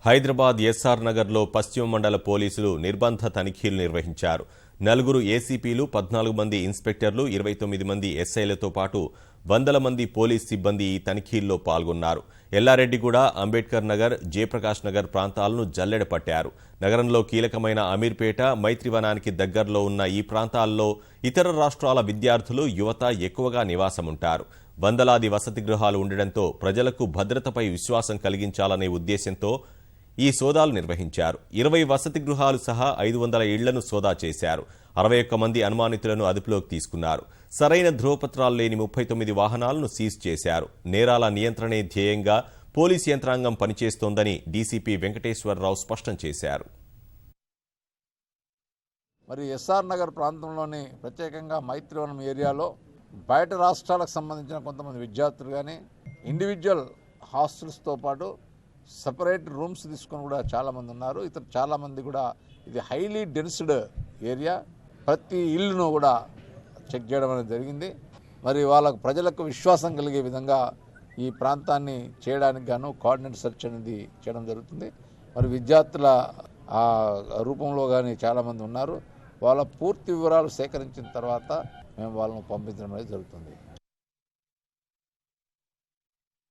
Hyderabad SR నగర్లో పశ్చిమ మండల పోలీసులు నిర్బంధ తనిఖీలు నిర్వహించారు. 4 ఏసీపీలు, 14 మంది ఇన్స్పెక్టర్లు, 29 మంది ఎస్ఐలతో పాటు వందల మంది పోలీస్ సిబ్బంది ఈ తనిఖీల్లో పాల్గొన్నారు. ఎల్లారెడ్డిగూడ, అంబేద్కర్ నగర్, జయప్రకాష్ నగర్ ప్రాంతాలను జల్లెడ పట్టారు. నగరంలో కీలకమైన అమీర్పేట, మైత్రివనానికి దగ్గరలో ఉన్న ఈ ప్రాంతాల్లో ఇతర రాష్ట్రాల విద్యార్థులు, యువత ఎక్కువగా నివాసముంటారు. వందలాది వసతి గృహాలు ఉండడంతో ప్రజలకు భద్రతపై విశ్వాసం కలిగించాలనే ఉద్దేశంతో ఈ సోదాలు నిర్వహించారు. 20 వసతి గృహాలు సహా 500 ఇళ్లను సోదా చేశారు. 61 మంది అనుమానితులను అదుపులోకి తీసుకున్నారు. సరైన ధ్రువపత్రాలు లేని 39 వాహనాలను సీజ్ చేశారు. నేరాల నియంత్రణే ధ్యేయంగా పోలీసు యంత్రాంగం పనిచేస్తోందని డీసీపీ వెంకటేశ్వరరావు స్పష్టం చేశారు. మరి ఎస్ఆర్ నగర్ ప్రాంతంలోని ప్రత్యేకంగా మైత్రివనం ఏరియాలో బయట రాష్ట్రాలకు సంబంధించిన కొంతమంది విద్యార్థులు కానీ ఇండివిజువల్ హాస్టల్స్తో పాటు సపరేట్ రూమ్స్ తీసుకొని కూడా చాలామంది ఉన్నారు. ఇతర చాలామంది కూడా ఇది హైలీ డెన్స్డ్ ఏరియా. ప్రతి ఇల్లును కూడా చెక్ చేయడం అనేది జరిగింది. మరి వాళ్ళకు ప్రజలకు విశ్వాసం కలిగే విధంగా ఈ ప్రాంతాన్ని చేయడానికి గాను కోఆర్డినేట్ సెర్చ్ అనేది చేయడం జరుగుతుంది. మరి విద్యార్థుల రూపంలో కానీ చాలామంది ఉన్నారు. వాళ్ళ పూర్తి వివరాలు సేకరించిన తర్వాత మేము వాళ్ళను పంపించడం అనేది జరుగుతుంది.